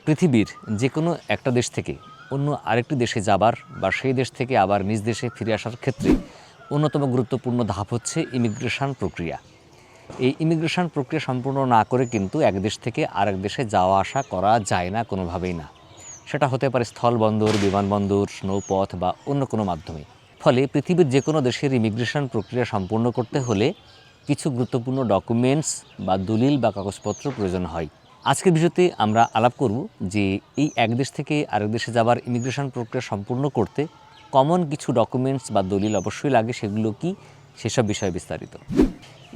পৃথিবীর যে কোনো একটা দেশ থেকে অন্য আরেকটি দেশে যাবার বা সেই দেশ থেকে আবার নিজ দেশে ফিরে আসার ক্ষেত্রে অন্যতম গুরুত্বপূর্ণ ধাপ হচ্ছে ইমিগ্রেশন প্রক্রিয়া। এই ইমিগ্রেশন প্রক্রিয়া সম্পূর্ণ না করে কিন্তু এক দেশ থেকে আরেক দেশে যাওয়া আসা করা যায় না কোনোভাবেই না। সেটা হতে পারে স্থলবন্দর, বিমানবন্দর, নৌপথ বা অন্য কোনো মাধ্যমে। ফলে পৃথিবীর যে কোনো দেশের ইমিগ্রেশন প্রক্রিয়া সম্পূর্ণ করতে হলে কিছু গুরুত্বপূর্ণ ডকুমেন্টস বা দলিল বা কাগজপত্র প্রয়োজন হয়। আজকের ভিডিওতে আমরা আলাপ করব যে এই এক দেশ থেকে আরেক দেশে যাবার ইমিগ্রেশন প্রক্রিয়া সম্পূর্ণ করতে কমন কিছু ডকুমেন্টস বা দলিল অবশ্যই লাগে, সেগুলো কি সেসব বিষয়ে বিস্তারিত।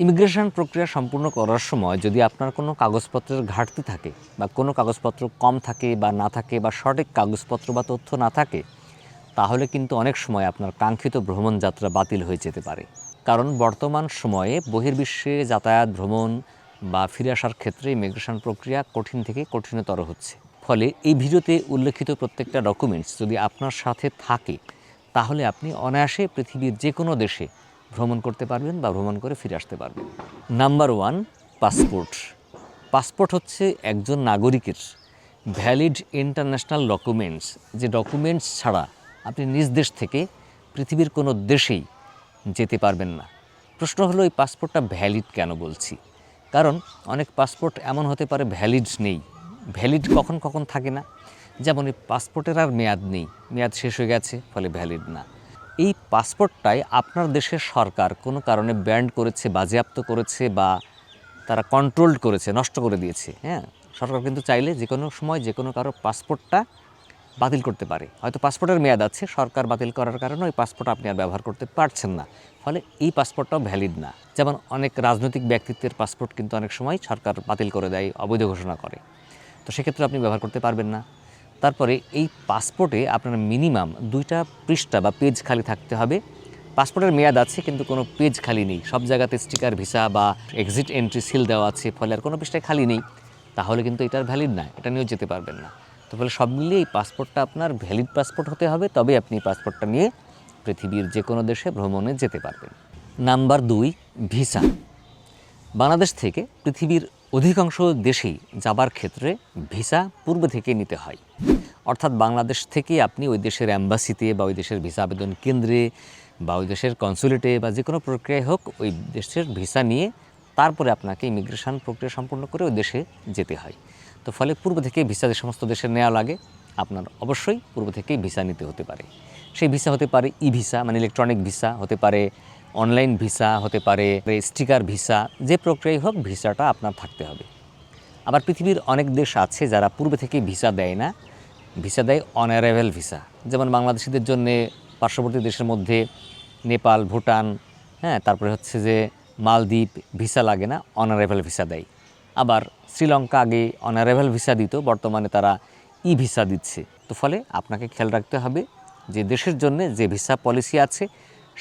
ইমিগ্রেশন প্রক্রিয়া সম্পূর্ণ করার সময় যদি আপনার কোনো কাগজপত্রের ঘাটতি থাকে বা কোনো কাগজপত্র কম থাকে বা না থাকে বা সঠিক কাগজপত্র বা তথ্য না থাকে, তাহলে কিন্তু অনেক সময় আপনার কাঙ্ক্ষিত ভ্রমণ যাত্রা বাতিল হয়ে যেতে পারে। কারণ বর্তমান সময়ে বহির্বিশ্বে যাতায়াত, ভ্রমণ বা ফিরে আসার ক্ষেত্রে ইমিগ্রেশন প্রক্রিয়া কঠিন থেকে কঠিনতর হচ্ছে। ফলে এই ভিডিওতে উল্লেখিত প্রত্যেকটা ডকুমেন্টস যদি আপনার সাথে থাকে, তাহলে আপনি অনায়াসে পৃথিবীর যে কোনো দেশে ভ্রমণ করতে পারবেন বা ভ্রমণ করে ফিরে আসতে পারবেন। Number 1, passport. পাসপোর্ট হচ্ছে একজন নাগরিকের ভ্যালিড ইন্টারন্যাশনাল ডকুমেন্টস, যে ডকুমেন্টস ছাড়া আপনি নিজ দেশ থেকে পৃথিবীর কোনো দেশেই যেতে পারবেন না। প্রশ্ন হলো এই পাসপোর্টটা ভ্যালিড কেন বলছি? কারণ অনেক পাসপোর্ট এমন হতে পারে ভ্যালিড নেই। ভ্যালিড কখন কখন থাকে না, যেমন এই পাসপোর্টের আর মেয়াদ নেই, মেয়াদ শেষ হয়ে গেছে, ফলে ভ্যালিড না। এই পাসপোর্টটাই আপনার দেশের সরকার কোনো কারণে ব্যান্ড করেছে, বাজেয়াপ্ত করেছে বা তারা কন্ট্রোলড করেছে, নষ্ট করে দিয়েছে। সরকার কিন্তু চাইলে যে কোনো সময় যে কোনো কারো পাসপোর্টটা বাতিল করতে পারে। হয়তো পাসপোর্টের মেয়াদ আছে, সরকার বাতিল করার কারণে ওই পাসপোর্ট আপনি আর ব্যবহার করতে পারছেন না, ফলে এই পাসপোর্টটাও ভ্যালিড না। যেমন অনেক রাজনৈতিক ব্যক্তিত্বের পাসপোর্ট কিন্তু অনেক সময় সরকার বাতিল করে দেয়, অবৈধ ঘোষণা করে, তো সেক্ষেত্রে আপনি ব্যবহার করতে পারবেন না। তারপরে এই পাসপোর্টে আপনার মিনিমাম 2টা পৃষ্ঠা বা পেজ খালি থাকতে হবে। পাসপোর্টের মেয়াদ আছে কিন্তু কোনো পেজ খালি নেই, সব জায়গাতে স্টিকার, ভিসা বা এক্সিট এন্ট্রি সিল দেওয়া আছে, ফলে আর কোনো পৃষ্ঠায় খালি নেই, তাহলে কিন্তু এটার ভ্যালিড না, এটা নিয়েও যেতে পারবেন না। তো ফলে সব মিলিয়ে এই পাসপোর্টটা আপনার ভ্যালিড পাসপোর্ট হতে হবে, তবে আপনি পাসপোর্টটা নিয়ে পৃথিবীর যে কোনো দেশে ভ্রমণে যেতে পারবেন। Number 2, visa. বাংলাদেশ থেকে পৃথিবীর অধিকাংশ দেশেই যাবার ক্ষেত্রে ভিসা পূর্বে থেকে নিতে হয়। অর্থাৎ বাংলাদেশ থেকে আপনি ওই দেশের অ্যাম্বাসিতে বা ওই দেশের ভিসা আবেদন কেন্দ্রে বা ওই দেশের কনসুলেটে বা যে কোনো প্রক্রিয়ায় হোক, ওই দেশের ভিসা নিয়ে তারপরে আপনাকে ইমিগ্রেশন প্রক্রিয়া সম্পূর্ণ করে ওই দেশে যেতে হয়। তো ফলে পূর্ব থেকে ভিসা যে সমস্ত দেশের নেওয়া লাগে, আপনার অবশ্যই পূর্ব থেকেই ভিসা নিতে হতে পারে। সেই ভিসা হতে পারে ই ভিসা, মানে ইলেকট্রনিক ভিসা, হতে পারে অনলাইন ভিসা, হতে পারে স্টিকার ভিসা, যে প্রক্রিয়ায় হোক ভিসাটা আপনার থাকতে হবে। আবার পৃথিবীর অনেক দেশ আছে যারা পূর্বে থেকেই ভিসা দেয় না, ভিসা দেয় অন অ্যারাইভেল ভিসা। যেমন বাংলাদেশিদের জন্যে পার্শ্ববর্তী দেশের মধ্যে নেপাল, ভুটান, তারপরে হচ্ছে যে মালদ্বীপ, ভিসা লাগে না, অন অ্যারাইভেল ভিসা দেয়। আবার শ্রীলঙ্কা আগে অন অ্যারাইভেল ভিসা দিত, বর্তমানে তারা ই ভিসা দিচ্ছে। তো ফলে আপনাকে খেয়াল রাখতে হবে যে দেশের জন্য যে ভিসা পলিসি আছে,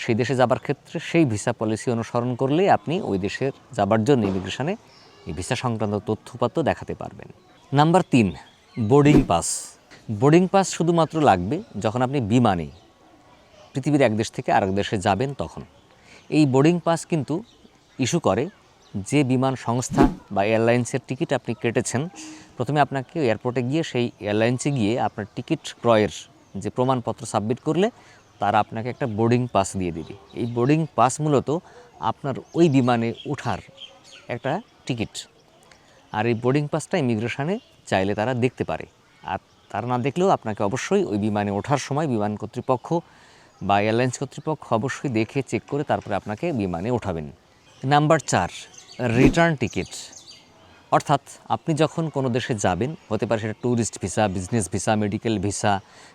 সেই দেশে যাবার ক্ষেত্রে সেই ভিসা পলিসি অনুসরণ করলে আপনি ওই দেশের যাবার জন্য ইমিগ্রেশনে এই ভিসা সংক্রান্ত তথ্যপত্র দেখাতে পারবেন। Number 3, boarding pass. Boarding pass শুধুমাত্র লাগবে যখন আপনি বিমানে পৃথিবীর এক দেশ থেকে আরেক দেশে যাবেন, তখন এই বোর্ডিং পাস কিন্তু ইস্যু করে যে বিমান সংস্থা বা এয়ারলাইন্সের টিকিট আপনি কেটেছেন। প্রথমে আপনাকে এয়ারপোর্টে গিয়ে সেই এয়ারলাইন্সে গিয়ে আপনার টিকিট ক্রয়ের যে প্রমাণপত্র সাবমিট করলে তারা আপনাকে একটা বোর্ডিং পাস দিয়ে দিবে। এই বোর্ডিং পাস মূলত আপনার ওই বিমানে ওঠার একটা টিকিট। আর এই বোর্ডিং পাসটা ইমিগ্রেশনে চাইলে তারা দেখতে পারে, আর তারা না দেখলেও আপনাকে অবশ্যই ওই বিমানে ওঠার সময় বিমান কর্তৃপক্ষ বা এয়ারলাইন্স কর্তৃপক্ষ অবশ্যই দেখে চেক করে তারপরে আপনাকে বিমানে ওঠাবেন। Number 4, return ticket. অর্থাৎ আপনি যখন কোনো দেশে যাবেন, হতে পারে সেটা tourist visa, business visa, medical visa,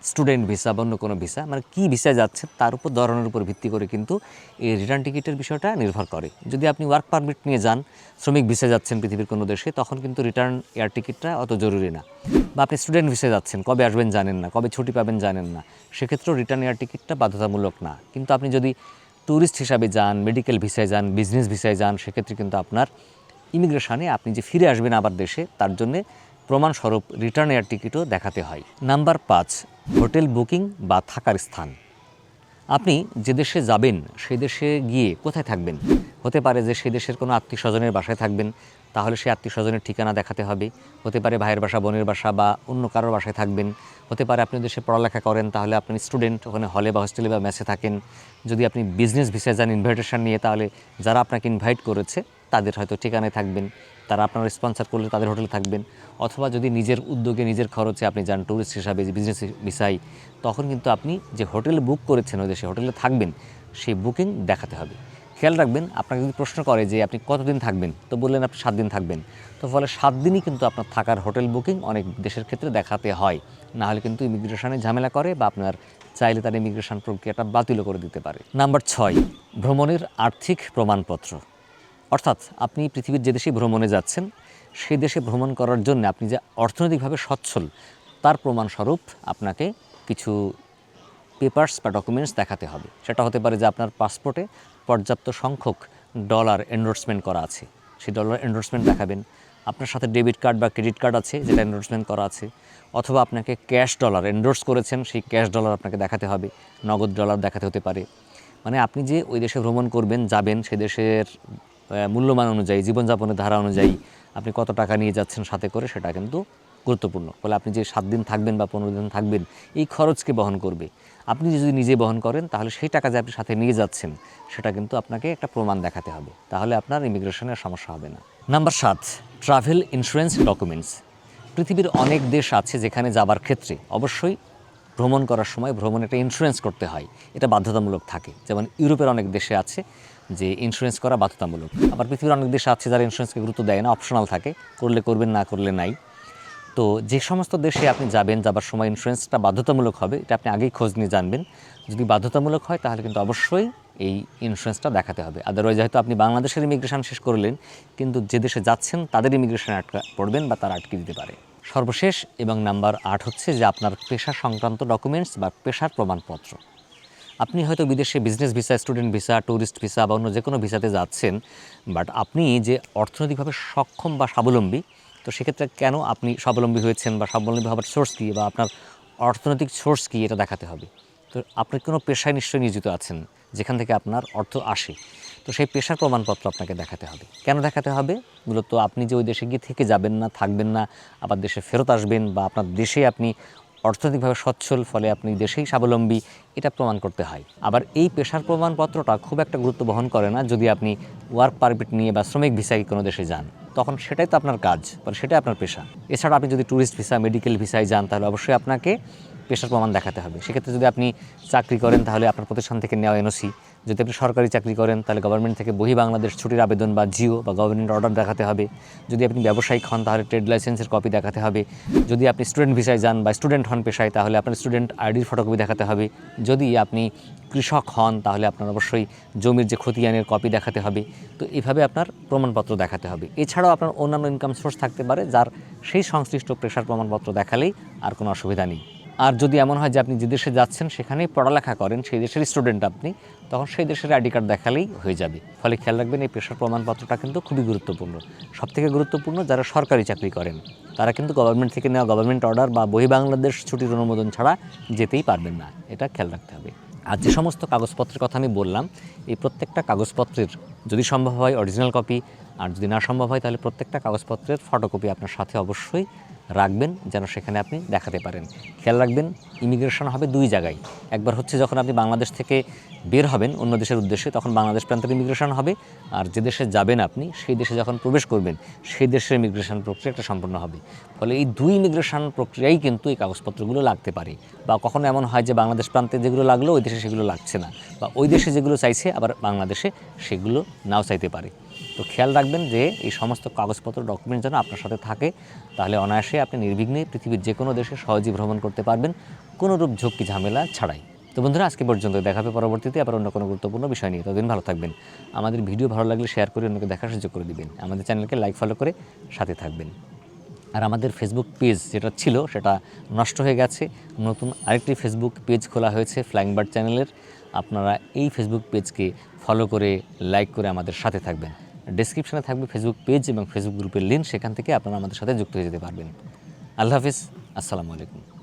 student visa বা অন্য কোনো ভিসা, মানে কী ভিসায় যাচ্ছে তার উপর ধরনের উপর ভিত্তি করে কিন্তু এই রিটার্ন টিকিটের বিষয়টা নির্ভর করে। যদি আপনি ওয়ার্ক পারমিট নিয়ে যান, শ্রমিক ভিসায় যাচ্ছেন পৃথিবীর কোনো দেশে, তখন কিন্তু রিটার্ন এয়ার টিকিটটা অত জরুরি না। বা আপনি স্টুডেন্ট ভিসায় যাচ্ছেন, কবে আসবেন জানেন না, কবে ছুটি পাবেন জানেন না, সেক্ষেত্রেও রিটার্ন এয়ার টিকিটটা বাধ্যতামূলক না। কিন্তু আপনি যদি ট্যুরিস্ট হিসাবে যান, মেডিকেল ভিসায় যান, বিজনেস ভিসায় যান, সেক্ষেত্রে কিন্তু আপনার ইমিগ্রেশনে আপনি যে ফিরে আসবেন আবার দেশে, তার জন্যে প্রমাণস্বরূপ রিটার্ন এয়ার টিকিটও দেখাতে হয়। নাম্বার 5, হোটেল বুকিং বা থাকার স্থান। আপনি যে দেশে যাবেন সেই দেশে গিয়ে কোথায় থাকবেন হতে পারে যে সেই দেশের কোনো আত্মীয় স্বজনের বাসায় থাকবেন, তাহলে সেই আত্মীয় স্বজনের ঠিকানা দেখাতে হবে। হতে পারে ভাইয়ের বাসা, বোনের বাসা বা অন্য কারোর বাসায় থাকবেন। হতে পারে আপনি দেশে পড়ালেখা করেন, তাহলে আপনি স্টুডেন্ট, ওখানে হলে বা হোস্টেলে বা মেসে থাকেন। যদি আপনি বিজনেস ভিসায় যান ইনভাইটেশন নিয়ে, তাহলে যারা আপনাকে ইনভাইট করেছে তাদের হয়তো ঠিকানায় থাকবেন, তারা আপনার স্পন্সর করলে তাদের হোটেলে থাকবেন। অথবা যদি নিজের উদ্যোগে নিজের খরচে আপনি যান ট্যুরিস্ট হিসাবে, বিজনেস ভিসায়, তখন কিন্তু আপনি যে হোটেল বুক করেছেন ওই দেশে হোটেলে থাকবেন, সেই বুকিং দেখাতে হবে। খেয়াল রাখবেন, আপনাকে যদি প্রশ্ন করে যে আপনি কতদিন থাকবেন, তো বললেন আপনি 7 দিন থাকবেন, তো ফলে 7 দিনই কিন্তু আপনার থাকার হোটেল বুকিং অনেক দেশের ক্ষেত্রে দেখাতে হয়। না হলে কিন্তু ইমিগ্রেশনে ঝামেলা করে বা আপনার চাইলে তার ইমিগ্রেশন প্রক্রিয়াটা বাতিলও করে দিতে পারে। নাম্বার 6, ভ্রমণের আর্থিক প্রমাণপত্র। অর্থাৎ আপনি পৃথিবীর যে দেশে ভ্রমণে যাচ্ছেন, সেই দেশে ভ্রমণ করার জন্য আপনি যে অর্থনৈতিকভাবে সচ্ছল, তার প্রমাণস্বরূপ আপনাকে কিছু পেপার্স বা ডকুমেন্টস দেখাতে হবে। সেটা হতে পারে যে আপনার পাসপোর্টে পর্যাপ্ত সংখ্যক ডলার এন্ডোর্সমেন্ট করা আছে, সেই ডলার এন্ডোর্সমেন্ট দেখাবেন। আপনার সাথে ডেবিট কার্ড বা ক্রেডিট কার্ড আছে যেটা এন্ডোর্সমেন্ট করা আছে, অথবা আপনাকে ক্যাশ ডলার এন্ডোর্স করেছেন, সেই ক্যাশ ডলার আপনাকে দেখাতে হবে, নগদ ডলার দেখাতে হতে পারে। মানে আপনি যে ওই দেশে ভ্রমণ করবেন, যাবেন, সেই দেশের মূল্যমান অনুযায়ী, জীবনযাপনের ধারা অনুযায়ী আপনি কত টাকা নিয়ে যাচ্ছেন সাথে করে, সেটা কিন্তু গুরুত্বপূর্ণ। ফলে আপনি যে 7 দিন থাকবেন বা 15 দিন থাকবেন, এই খরচকে বহন করবে। আপনি যদি নিজে বহন করেন, তাহলে সেই টাকা যে আপনি সাথে নিয়ে যাচ্ছেন, সেটা কিন্তু আপনাকে একটা প্রমাণ দেখাতে হবে, তাহলে আপনার ইমিগ্রেশনের সমস্যা হবে না। Number 7, travel insurance documents. পৃথিবীর অনেক দেশ আছে যেখানে যাবার ক্ষেত্রে অবশ্যই ভ্রমণ করার সময় ভ্রমণে একটা ইন্স্যুরেন্স করতে হয়, এটা বাধ্যতামূলক থাকে। যেমন ইউরোপের অনেক দেশে আছে যে ইন্স্যুরেন্স করা বাধ্যতামূলক। আবার পৃথিবীর অনেক দেশে আছে যারা ইন্স্যুরেন্সকে গুরুত্ব দেয় না, অপশনাল থাকে, করলে করবেন, না করলে নাই। তো যে সমস্ত দেশে আপনি যাবেন, যাবার সময় ইন্স্যুরেন্সটা বাধ্যতামূলক হবে, এটা আপনি আগেই খোঁজ নিয়ে জানবেন। যদি বাধ্যতামূলক হয় তাহলে কিন্তু অবশ্যই এই ইন্স্যুরেন্সটা দেখাতে হবে। আদারওয়াইজ হয়তো আপনি বাংলাদেশের ইমিগ্রেশন শেষ করলেন, কিন্তু যে দেশে যাচ্ছেন তাদের ইমিগ্রেশনে পড়বেন বা তারা আটকে দিতে পারে। সর্বশেষ এবং নাম্বার 8 হচ্ছে যে আপনার পেশা সংক্রান্ত ডকুমেন্টস বা পেশার প্রমাণপত্র। আপনি হয়তো বিদেশে business visa, student visa, tourist visa বা অন্য যে কোনো ভিসাতে যাচ্ছেন, বাট আপনি যে অর্থনৈতিকভাবে সক্ষম বা স্বাবলম্বী, তো সেক্ষেত্রে কেন আপনি স্বাবলম্বী হয়েছেন বা স্বাবলম্বী হওয়ার সোর্স কী বা আপনার অর্থনৈতিক সোর্স কী, এটা দেখাতে হবে। তো আপনি কোনো পেশায় নিশ্চয়ই নিয়োজিত আছেন যেখান থেকে আপনার অর্থ আসে, তো সেই পেশার প্রমাণপত্র আপনাকে দেখাতে হবে। কেন দেখাতে হবে? মূলত আপনি যে ওই দেশে গিয়ে থেকে যাবেন না, থাকবেন না, আবার দেশে ফেরত আসবেন, বা আপনার দেশে আপনি অর্থনৈতিকভাবে সচ্ছল, ফলে আপনি দেশেই স্বাবলম্বী, এটা প্রমাণ করতে হয়। আবার এই পেশার প্রমাণপত্রটা খুব একটা গুরুত্ব বহন করে না যদি আপনি ওয়ার্ক পারমিট নিয়ে বা শ্রমিক ভিসায় কোনো দেশে যান, তখন সেটাই তো আপনার কাজ, মানে সেটাই আপনার পেশা। এছাড়া আপনি যদি ট্যুরিস্ট ভিসা, মেডিকেল ভিসায় যান, তাহলে অবশ্যই আপনাকে পেশার প্রমাণ দেখাতে হবে। সেক্ষেত্রে যদি আপনি চাকরি করেন তাহলে আপনার প্রতিষ্ঠান থেকে নেওয়া এনওসি, যদি আপনি সরকারি চাকরি করেন তাহলে গভর্নমেন্ট থেকে বহি বাংলাদেশ ছুটির আবেদন বা জিও বা গভর্নমেন্ট অর্ডার দেখাতে হবে। যদি আপনি ব্যবসায়িক হন তাহলে ট্রেড লাইসেন্সের কপি দেখাতে হবে। যদি আপনি স্টুডেন্ট ভিসায় যান বা স্টুডেন্ট হন পেশায়, তাহলে আপনার স্টুডেন্ট আইডির ফটোকপি দেখাতে হবে। যদি আপনি কৃষক হন তাহলে আপনার অবশ্যই জমির যে খতিয়ানের কপি দেখাতে হবে। তো এইভাবে আপনার প্রমাণপত্র দেখাতে হবে। এছাড়াও আপনার অন্যান্য ইনকাম সোর্স থাকতে পারে, যার সেই সংশ্লিষ্ট পেশার প্রমাণপত্র দেখালেই আর কোনো অসুবিধা নেই। আর যদি এমন হয় যে আপনি যে দেশে যাচ্ছেন সেখানেই পড়ালেখা করেন, সেই দেশের স্টুডেন্ট আপনি, তখন সেই দেশের আইডি কার্ড দেখালেই হয়ে যাবে। ফলে খেয়াল রাখবেন, এই পেশার প্রমাণপত্রটা কিন্তু খুবই গুরুত্বপূর্ণ। সবথেকে গুরুত্বপূর্ণ যারা সরকারি চাকরি করেন, তারা কিন্তু গভর্নমেন্ট থেকে নেওয়া গভর্নমেন্ট অর্ডার বা বহি বাংলাদেশ ছুটির অনুমোদন ছাড়া যেতেই পারবেন না, এটা খেয়াল রাখতে হবে। আর যে সমস্ত কাগজপত্রের কথা আমি বললাম, এই প্রত্যেকটা কাগজপত্রের যদি সম্ভব হয় অরিজিনাল কপি, আর যদি না সম্ভব হয় তাহলে প্রত্যেকটা কাগজপত্রের ফটোকপি আপনার সাথে অবশ্যই রাখবেন, যেন সেখানে আপনি দেখাতে পারেন। খেয়াল রাখবেন, ইমিগ্রেশন হবে 2 জায়গায়। একবার হচ্ছে যখন আপনি বাংলাদেশ থেকে বের হবেন অন্য দেশের উদ্দেশ্যে, তখন বাংলাদেশ প্রান্তের ইমিগ্রেশন হবে। আর যে দেশে যাবেন আপনি, সেই দেশে যখন প্রবেশ করবেন, সেই দেশের ইমিগ্রেশন প্রক্রিয়াটা সম্পূর্ণ হবে। ফলে এই 2 ইমিগ্রেশন প্রক্রিয়াই কিন্তু এই কাগজপত্রগুলো লাগতে পারে। বা কখনো এমন হয় যে বাংলাদেশ প্রান্তে যেগুলো লাগলো ওই দেশে সেগুলো লাগছে না, বা ওই দেশে যেগুলো চাইছে আবার বাংলাদেশে সেগুলো নাও চাইতে পারে। তো খেয়াল রাখবেন যে এই সমস্ত কাগজপত্র, ডকুমেন্ট যেন আপনার সাথে থাকে, তাহলে অনায়াসে আপনি নির্বিঘ্নে পৃথিবীর যে কোনো দেশে সহজেই ভ্রমণ করতে পারবেন, কোনোরূপ ঝক্কি ঝামেলা ছাড়াই। তো বন্ধুরা, আজকে পর্যন্ত, দেখা হবে পরবর্তীতে আবার অন্য কোনো গুরুত্বপূর্ণ বিষয় নিয়ে। ততদিন ভালো থাকবেন। আমাদের ভিডিও ভালো লাগলে শেয়ার করে অন্যকে দেখার সুযোগ করে দিবেন। আমাদের চ্যানেলকে লাইক, ফলো করে সাথে থাকবেন। আর আমাদের ফেসবুক পেজ যেটা ছিল সেটা নষ্ট হয়ে গেছে, নতুন আরেকটি ফেসবুক পেজ খোলা হয়েছে ফ্লাইং বার্ড চ্যানেলের। আপনারা এই ফেসবুক পেজকে ফলো করে, লাইক করে আমাদের সাথে থাকবেন। ডেসক্রিপশনে থাকবে ফেসবুক পেজ এবং ফেসবুক গ্রুপের লিঙ্ক, সেখান থেকে আপনারা আমাদের সাথে যুক্ত হয়ে যেতে পারবেন। আল্লাহ হাফিজ, আসসালামু আলাইকুম।